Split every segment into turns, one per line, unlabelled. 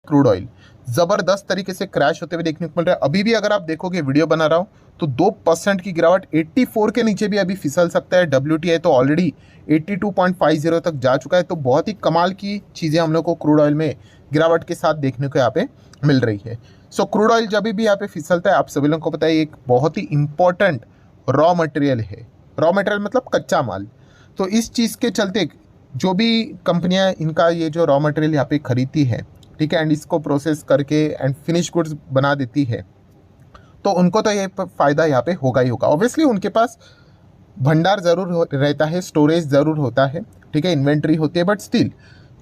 Crude oil जबरदस्त तरीके से क्रैश होते हुए देखने को मिल रहा है। अभी भी अगर आप देखोगे, वीडियो बना रहा हूं तो 2% की गिरावट, 84 के नीचे भी अभी फिसल सकता है। WTI तो ऑलरेडी 82.50 तक जा चुका है। तो बहुत ही कमाल की चीज़ें हम लोग को क्रूड ऑयल में गिरावट के साथ देखने को यहाँ पे मिल रही है। सो क्रूड ऑयल जब भी यहाँ पे फिसलता है, आप सभी लोगों को पता है, एक बहुत ही इंपॉर्टेंट रॉ मटेरियल है। रॉ मटेरियल मतलब कच्चा माल। तो इस चीज़ के चलते जो भी कंपनियां इनका ये जो रॉ मटेरियल यहाँ पे खरीदती है, ठीक है, एंड इसको प्रोसेस करके एंड फिनिश गुड्स बना देती है, तो उनको तो ये फ़ायदा यहाँ पे होगा ही होगा। ऑब्वियसली उनके पास भंडार ज़रूर रहता है, स्टोरेज ज़रूर होता है, ठीक है, इन्वेंट्री होती है, बट स्टिल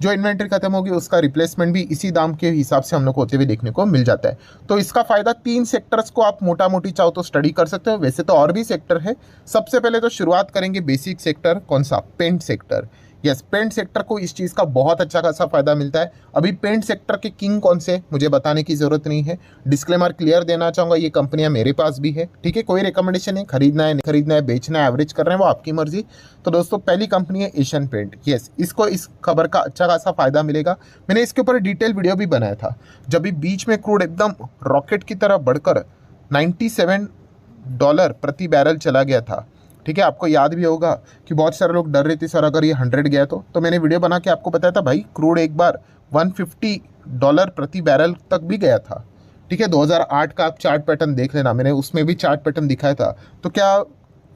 जो इन्वेंट्री खत्म होगी उसका रिप्लेसमेंट भी इसी दाम के हिसाब से हम लोग को होते हुए देखने को मिल जाता है। तो इसका फ़ायदा 3 सेक्टर्स को आप मोटा मोटी चाहो तो स्टडी कर सकते हो। वैसे तो और भी सेक्टर है। सबसे पहले तो शुरुआत करेंगे बेसिक सेक्टर, कौन सा? Paint sector. Yes, paint sector को इस चीज़ का बहुत अच्छा खासा फायदा मिलता है। अभी पेंट सेक्टर के किंग कौन से, मुझे बताने की ज़रूरत नहीं है। डिस्क्लेमर क्लियर देना चाहूँगा, ये कंपनियां मेरे पास भी है, ठीक है, कोई रिकमेंडेशन है, खरीदना है नहीं खरीदना है, बेचना है, एवरेज कर रहे हैं, वो आपकी मर्जी। तो दोस्तों पहली कंपनी है एशियन पेंट। यस, इसको इस खबर का अच्छा खासा फायदा मिलेगा। मैंने इसके ऊपर डिटेल वीडियो भी बनाया था, जब भी बीच में क्रूड एकदम रॉकेट की तरह बढ़कर $97 प्रति बैरल चला गया था, ठीक है। आपको याद भी होगा कि बहुत सारे लोग डर रहे थे सर अगर ये 100 गया तो मैंने वीडियो बना के आपको बताया था भाई, क्रूड एक बार $150 प्रति बैरल तक भी गया था, ठीक है। 2008 का आप चार्ट पैटर्न देख लेना, मैंने उसमें भी चार्ट पैटर्न दिखाया था। तो क्या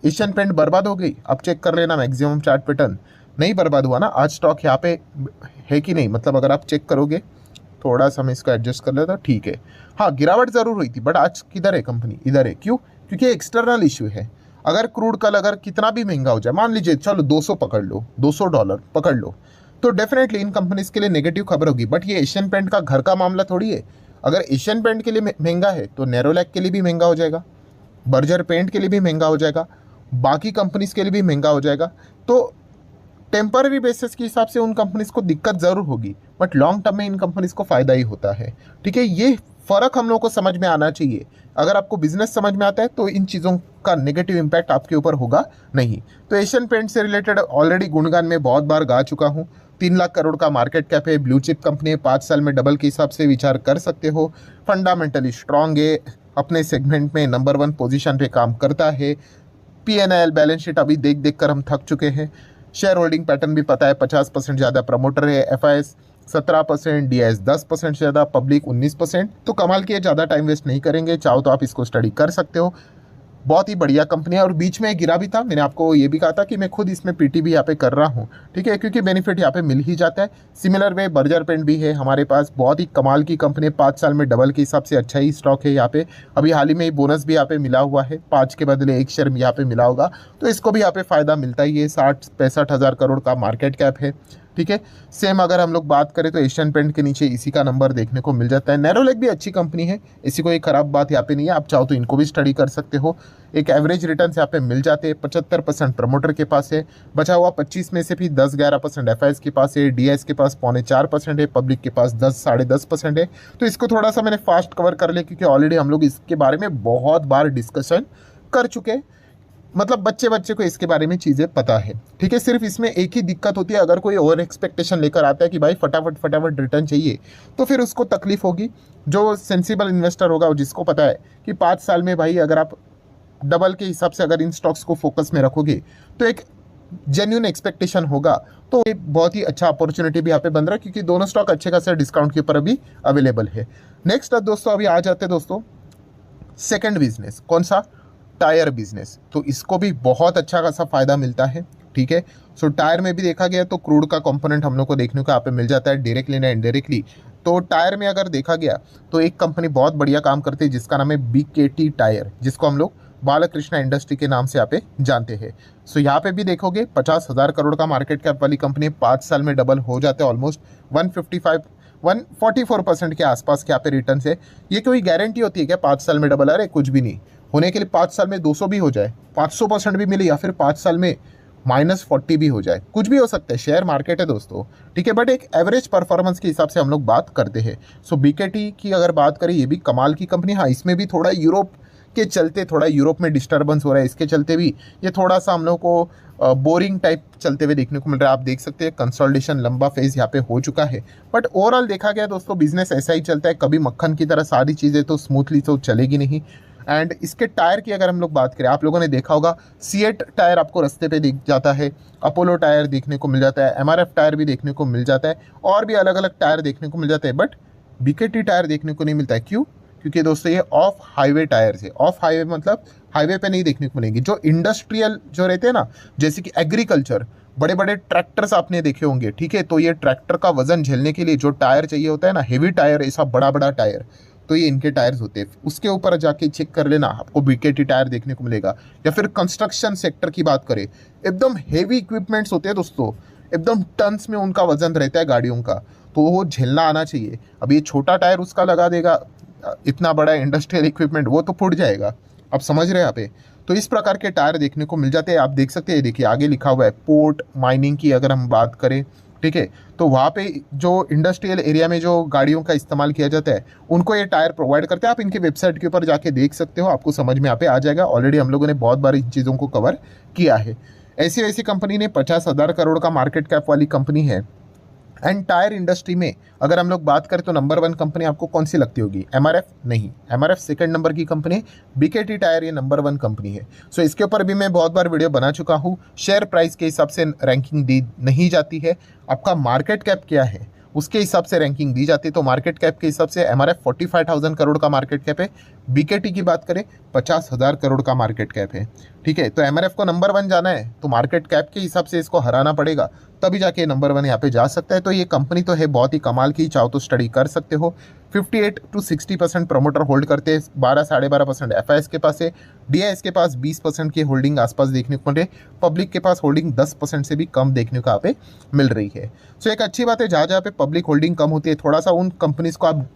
एशियन पेंट बर्बाद हो गई? आप चेक कर लेना मैक्सिमम चार्ट पैटर्न, नहीं बर्बाद हुआ ना। आज स्टॉक यहाँ पे है कि नहीं, मतलब अगर आप चेक करोगे, थोड़ा सा मैं इसको एडजस्ट कर लेता, ठीक है। हाँ, गिरावट ज़रूर हुई थी, बट आज किधर है कंपनी? इधर है। क्यों? क्योंकि एक्सटर्नल इशू है। अगर क्रूड कल अगर कितना भी महंगा हो जाए, मान लीजिए चलो 200 पकड़ लो, $200 पकड़ लो, तो डेफिनेटली इन कंपनीज के लिए नेगेटिव खबर होगी। बट ये एशियन पेंट का घर का मामला थोड़ी है। अगर एशियन पेंट के लिए महंगा है तो नेरोलैक के लिए भी महंगा हो जाएगा, बर्जर पेंट के लिए भी महंगा हो जाएगा, बाकी कंपनीज के लिए भी महंगा हो जाएगा। तो टेम्पररी बेसिस के हिसाब से उन कंपनीज को दिक्कत ज़रूर होगी, बट लॉन्ग टर्म में इन कंपनीज को फ़ायदा ही होता है, ठीक है। ये फ़र्क हम लोग को समझ में आना चाहिए। अगर आपको बिजनेस समझ में आता है तो इन चीज़ों का नेगेटिव इम्पैक्ट आपके ऊपर होगा नहीं। तो एशियन पेंट से रिलेटेड ऑलरेडी गुणगान में बहुत बार गा चुका हूँ। 3 लाख करोड़ का मार्केट कैप है, ब्लू चिप कंपनी है, 5 साल में डबल के हिसाब से विचार कर सकते हो। फंडामेंटली स्ट्रांग है, अपने सेगमेंट में नंबर 1 पोजीशन पे काम करता है। P&L बैलेंस शीट अभी देख देख कर हम थक चुके हैं। शेयर होल्डिंग पैटर्न भी पता है, 50% ज़्यादा प्रमोटर है, FIS 17%, DIS 10% से ज़्यादा, पब्लिक 19%। तो कमाल की है, ज़्यादा टाइम वेस्ट नहीं करेंगे, चाहो तो आप इसको स्टडी कर सकते हो। बहुत ही बढ़िया कंपनी है। और बीच में गिरा भी था, मैंने आपको ये भी कहा था कि मैं खुद इसमें PT भी यहाँ पे कर रहा हूँ, ठीक है, क्योंकि बेनिफिट यहाँ पे मिल ही जाता है। सिमिलर वे बर्जर पेंट भी है हमारे पास, बहुत ही कमाल की कंपनी है, 5 साल में डबल के हिसाब से अच्छा ही स्टॉक है यहाँ पे। अभी हाल ही में बोनस भी यहाँ पे मिला हुआ है, 5 के बदले 1 शेयर यहाँ पे मिला होगा, तो इसको भी यहाँ पे फ़ायदा मिलता ही है। 60-65 हज़ार करोड़ का मार्केट कैप है, ठीक है। सेम अगर हम लोग बात करें तो एशियन पेंट के नीचे इसी का नंबर देखने को मिल जाता है। नेरोलैक भी अच्छी कंपनी है, इसी को एक खराब बात यहाँ पे नहीं है, आप चाहो तो इनको भी स्टडी कर सकते हो। एक एवरेज रिटर्न यहाँ पे मिल जाते हैं। 75% प्रमोटर के पास है, बचा हुआ 25 में से भी 10-11% FIS के पास है, DIS के पास 3.25% है, पब्लिक के पास 10-10.5% है। तो इसको थोड़ा सा मैंने फास्ट कवर कर लिया, क्योंकि ऑलरेडी हम लोग इसके बारे में बहुत बार डिस्कशन कर चुके हैं। मतलब बच्चे बच्चे को इसके बारे में चीज़ें पता है, ठीक है। सिर्फ इसमें एक ही दिक्कत होती है, अगर कोई ओवर एक्सपेक्टेशन लेकर आता है कि भाई फटाफट रिटर्न चाहिए, तो फिर उसको तकलीफ होगी। जो सेंसिबल इन्वेस्टर होगा, जिसको पता है कि 5 साल में भाई अगर आप डबल के हिसाब से अगर इन स्टॉक्स को फोकस में रखोगे, तो एक जेन्यून एक्सपेक्टेशन होगा। तो एक बहुत ही अच्छा अपॉर्चुनिटी भी यहाँ पे बन रहा है, क्योंकि दोनों स्टॉक अच्छे खासे डिस्काउंट के ऊपर अभी अवेलेबल है। नेक्स्ट दोस्तों, अभी आ जाते हैं दोस्तों सेकेंड बिजनेस, कौन सा? Tyre business. तो इसको भी बहुत अच्छा खासा फायदा मिलता है, ठीक है। सो टायर में भी देखा गया तो क्रूड का कंपोनेंट हम लोग को देखने को यहाँ पे मिल जाता है, डायरेक्टली ना इनडायरेक्टली। तो टायर में अगर देखा गया तो एक कंपनी बहुत बढ़िया काम करती है, जिसका नाम है BKT टायर, जिसको हम लोग बालकृष्णा इंडस्ट्री के नाम से यहाँ पे जानते हैं। सो यहाँ पे भी देखोगे 50,000 करोड़ का मार्केट कैप वाली कंपनी, 5 साल में डबल हो जाते हैं, ऑलमोस्ट 144% के आसपास के यहाँ पे रिटर्न है। ये कोई गारंटी होती है क्या 5 साल में डबल? अरे कुछ भी नहीं, होने के लिए 5 साल में 200 भी हो जाए, 500% भी मिले, या फिर 5 साल में -40 भी हो जाए, कुछ भी हो सकता है, शेयर मार्केट है दोस्तों, ठीक है। बट एक एवरेज परफॉर्मेंस के हिसाब से हम लोग बात करते हैं। सो BKT की अगर बात करें, ये भी कमाल की कंपनी। हाँ, इसमें भी थोड़ा यूरोप इसके चलते थोड़ा यूरोप में डिस्टर्बेंस हो रहा है, इसके चलते भी ये थोड़ा सा हम लोग को बोरिंग टाइप चलते हुए देखने को मिल रहा है। आप देख सकते हैं कंसोलिडेशन लंबा फेज यहाँ पे हो चुका है, बट ओवरऑल देखा गया दोस्तों बिजनेस ऐसा ही चलता है, कभी मक्खन की तरह सारी चीज़ें तो स्मूथली तो चलेगी नहीं। एंड इसके टायर की अगर हम लोग बात करें, आप लोगों ने देखा होगा सीएट टायर आपको रास्ते पे दिख जाता है, अपोलो टायर देखने को मिल जाता है, एमआरएफ टायर भी देखने को मिल जाता है, और भी अलग अलग टायर देखने को मिल जाते हैं, बट बीकेटी टायर देखने को नहीं मिलता है। क्यों? क्योंकि दोस्तों ये ऑफ हाईवे टायर्स है। ऑफ हाईवे मतलब हाईवे पे नहीं देखने को मिलेंगे। जो इंडस्ट्रियल जो रहते हैं ना, जैसे कि एग्रीकल्चर, बड़े बड़े ट्रैक्टर्स आपने देखे होंगे, ठीक है, तो ये ट्रैक्टर का वजन झेलने के लिए जो टायर चाहिए होता है ना, हेवी टायर, ऐसा बड़ा बड़ा टायर, तो ये इनके टायर्स होते हैं। उसके ऊपर जाके चेक कर लेना, आपको बीकेटी टायर देखने को मिलेगा। या फिर कंस्ट्रक्शन सेक्टर की बात करें, एकदम हेवी इक्विपमेंट्स होते हैं दोस्तों, एकदम टन्स में उनका वजन रहता है गाड़ियों का, तो वो झेलना आना चाहिए। अब ये छोटा टायर उसका लगा देगा, इतना बड़ा इंडस्ट्रियल इक्विपमेंट, वो तो फूट जाएगा। आप समझ रहे हैं यहाँ पे? तो इस प्रकार के टायर देखने को मिल जाते हैं। आप देख सकते हैं, देखिए आगे लिखा हुआ है पोर्ट माइनिंग की अगर हम बात करें, ठीक है, तो वहाँ पे जो इंडस्ट्रियल एरिया में जो गाड़ियों का इस्तेमाल किया जाता है, उनको ये टायर प्रोवाइड करते हैं। आप इनकी वेबसाइट के ऊपर जाके देख सकते हो, आपको समझ में यहाँ पे आ जाएगा। ऑलरेडी हम लोगों ने बहुत बार इन चीज़ों को कवर किया है। ऐसी वैसी कंपनी ने 50,000 करोड़ का मार्केट कैप वाली कंपनी है। एंड टायर इंडस्ट्री में अगर हम लोग बात करें तो नंबर 1 कंपनी आपको कौन सी लगती होगी? एमआरएफ? नहीं, एमआरएफ सेकंड नंबर की कंपनी है। बीकेटी टायर ये नंबर 1 कंपनी है। सो इसके ऊपर भी मैं बहुत बार वीडियो बना चुका हूँ। शेयर प्राइस के हिसाब से रैंकिंग दी नहीं जाती है, आपका मार्केट कैप क्या है उसके हिसाब से रैंकिंग दी जाती है। तो मार्केट कैप के हिसाब से एमआरएफ 45,000 करोड़ का मार्केट कैप है। बीकेटी की बात करें 50,000 करोड़ का मार्केट कैप है, ठीक है। तो एमआरएफ को नंबर 1 जाना है तो मार्केट कैप के हिसाब से इसको हराना पड़ेगा, तभी जाके नंबर 1 यहाँ पे जा सकता है। तो ये कंपनी तो है बहुत ही कमाल की, चाहो तो स्टडी कर सकते हो। 58 to 60% प्रमोटर होल्ड करते हैं, 12-12.5% एफआईएस के पास है, डीआईएस के पास 20% की होल्डिंग आसपास देखने को मिल रही है, पब्लिक के पास होल्डिंग 10% से भी कम देखने को यहाँ पे मिल रही है। सो एक अच्छी बात है, जहाँ जहाँ पे पब्लिक होल्डिंग कम होती है, थोड़ा सा उन कंपनीज को आप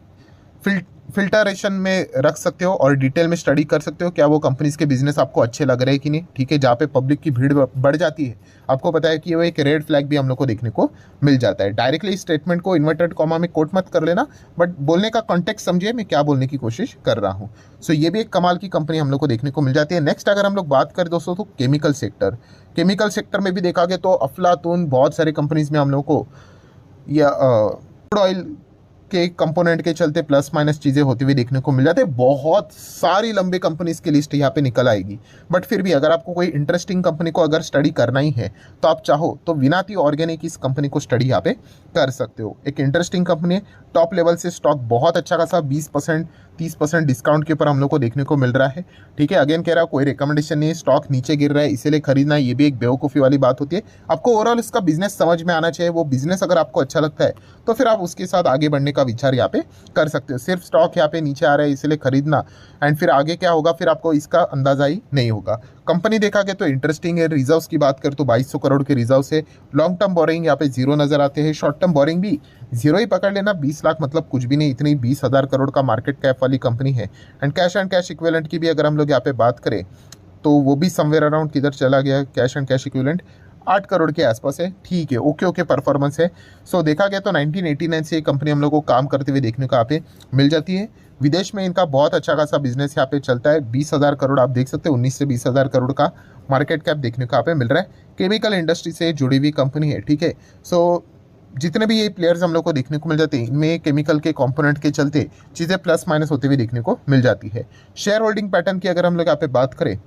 फिल्टरेशन में रख सकते हो और डिटेल में स्टडी कर सकते हो क्या वो कंपनीज के बिजनेस आपको अच्छे लग रहे हैं कि नहीं, ठीक है। जहाँ पे पब्लिक की भीड़ बढ़ जाती है, आपको पता है कि वो एक रेड फ्लैग भी हम लोग को देखने को मिल जाता है। डायरेक्टली स्टेटमेंट को इन्वर्टेड कॉमा में कोट मत कर लेना, बट बोलने का कॉन्टेक्स्ट समझिए मैं क्या बोलने की कोशिश कर रहा हूँ। सो ये भी एक कमाल की कंपनी हम लोग को देखने को मिल जाती है। नेक्स्ट अगर हम लोग बात करें दोस्तों तो केमिकल सेक्टर, केमिकल सेक्टर में भी देखा गया तो अफलातून बहुत सारे कंपनीज में हम लोग को या क्रूड ऑयल के कंपोनेंट के चलते प्लस माइनस चीज़ें होती हुई देखने को मिल जाते हैं। बहुत सारी लंबी कंपनीज की लिस्ट यहाँ पे निकल आएगी, बट फिर भी अगर आपको कोई इंटरेस्टिंग कंपनी को अगर स्टडी करना ही है तो आप चाहो तो विनाती ऑर्गेनिक इस कंपनी को स्टडी यहाँ पे कर सकते हो। एक इंटरेस्टिंग कंपनी है, टॉप लेवल से स्टॉक बहुत अच्छा खासा 20% 30% डिस्काउंट के ऊपर हम लोग को देखने को मिल रहा है, ठीक है। अगेन कह रहा हूँ कोई रिकमेंडेशन नहीं है, स्टॉक नीचे गिर रहा है इसीलिए खरीदना, ये भी एक बेवकूफ़ी वाली बात होती है। आपको ओवरऑल इसका बिजनेस समझ में आना चाहिए, वो बिजनेस अगर आपको अच्छा लगता है तो फिर आप उसके साथ आगे बढ़ने का विचार यहाँ पे कर सकते हो। सिर्फ स्टॉक यहाँ पे नीचे आ रहा है इसलिए खरीदना एंड फिर आगे क्या होगा फिर आपको इसका अंदाजा ही नहीं होगा। कंपनी देखा गया तो इंटरेस्टिंग है। रिजर्व्स की बात करें तो 2200 करोड़ के रिजर्व है। लॉन्ग टर्म बोरिंग यहाँ पे जीरो नजर आते हैं, शॉर्ट टर्म बोरिंग भी जीरो ही पकड़ लेना, 20 लाख मतलब कुछ भी नहीं, इतनी 20,000 करोड़ का मार्केट कैप वाली कंपनी है। एंड कैश इक्विवेलेंट की भी अगर हम लोग यहाँ पे बात करें तो वो भी समवेयर अराउंड किधर चला गया, cash and cash equivalent 8 crore के आसपास है, ठीक है, ओके परफॉर्मेंस है। सो देखा गया तो 1989 से ये कंपनी हम लोग को काम करते हुए देखने को यहाँ पे मिल जाती है। विदेश में इनका बहुत अच्छा खासा बिजनेस यहाँ पे चलता है। 20,000 करोड़ आप देख सकते हैं, 19 से 20,000 करोड़ का मार्केट कैप देखने को यहाँ पे मिल रहा है। केमिकल इंडस्ट्री से जुड़ी हुई कंपनी है, ठीक है। सो जितने भी ये प्लेयर्स हम लोग को देखने को मिल जाते हैं, इनमें केमिकल के कंपोनेंट के चलते चीज़ें प्लस माइनस होते हुए देखने को मिल जाती है। शेयर होल्डिंग पैटर्न की अगर हम लोग यहाँ पे बात करें,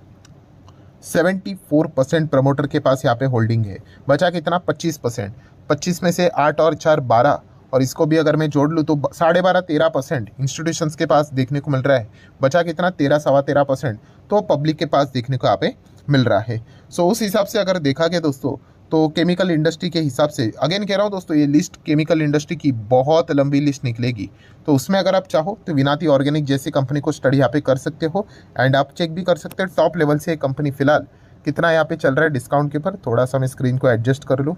74% प्रमोटर के पास यहाँ पे होल्डिंग है, बचा कितना 25%, 25 में से 8 और 4 12, और इसको भी अगर मैं जोड़ लूँ तो 12.5-13% इंस्टीट्यूशंस के पास देखने को मिल रहा है, बचा कितना 13-13.25% तो पब्लिक के पास देखने को यहाँ पे मिल रहा है। सो उस हिसाब से अगर देखा गया दोस्तों तो केमिकल इंडस्ट्री के हिसाब से, अगेन कह रहा हूँ दोस्तों ये लिस्ट केमिकल इंडस्ट्री की बहुत लंबी लिस्ट निकलेगी, तो उसमें अगर आप चाहो तो विनाती ऑर्गेनिक जैसी कंपनी को स्टडी यहाँ पे कर सकते हो। एंड आप चेक भी कर सकते हो टॉप लेवल से कंपनी फिलहाल कितना यहाँ पे चल रहा है डिस्काउंट के ऊपर। थोड़ा सा मैं स्क्रीन को एडजस्ट कर लूँ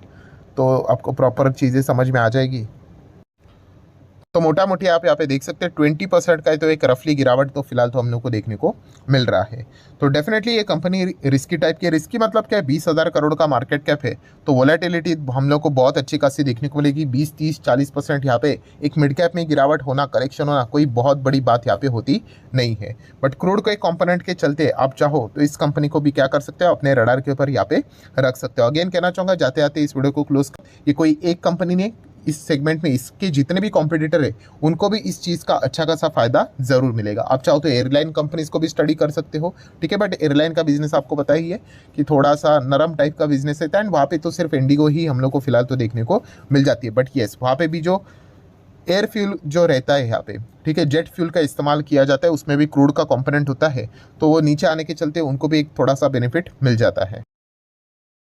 तो आपको प्रॉपर चीज़ें समझ में आ जाएगी। तो मोटा मोटी आप यहाँ पे देख सकते हैं 20% का तो एक रफली गिरावट तो फिलहाल तो हम लोग को देखने को मिल रहा है। तो डेफिनेटली ये कंपनी रिस्की टाइप की, रिस्की मतलब क्या है, 20,000 करोड़ का मार्केट कैप है, तो वोलेटिलिटी हम लोग को बहुत अच्छी खासी देखने को मिलेगी। 20, 30, 40% यहाँ पे एक मिड कैप में गिरावट होना, करेक्शन होना कोई बहुत बड़ी बात यहाँ पे होती नहीं है। बट क्रूड को एक कंपोनेंट के चलते आप चाहो तो इस कंपनी को भी क्या कर सकते हो, अपने रडार के ऊपर यहाँ पे रख सकते हो। अगेन कहना चाहूँगा जाते आते इस वीडियो को क्लोज, ये कोई एक कंपनी ने इस सेगमेंट में, इसके जितने भी कॉम्पिटिटर है उनको भी इस चीज़ का अच्छा खासा फायदा जरूर मिलेगा। आप चाहो तो एयरलाइन कंपनीज को भी स्टडी कर सकते हो, ठीक है। बट एयरलाइन का बिजनेस आपको पता ही है कि थोड़ा सा नरम टाइप का बिजनेस है, एंड वहाँ पे तो सिर्फ इंडिगो ही हम लोग को फिलहाल तो देखने को मिल जाती है। बट येस, वहाँ पे भी जो एयर फ्यूल जो रहता है यहाँ पे, ठीक है, जेट फ्यूल का इस्तेमाल किया जाता है, उसमें भी क्रूड का कंपोनेंट होता है, तो वो नीचे आने के चलते उनको भी एक थोड़ा सा बेनिफिट मिल जाता है।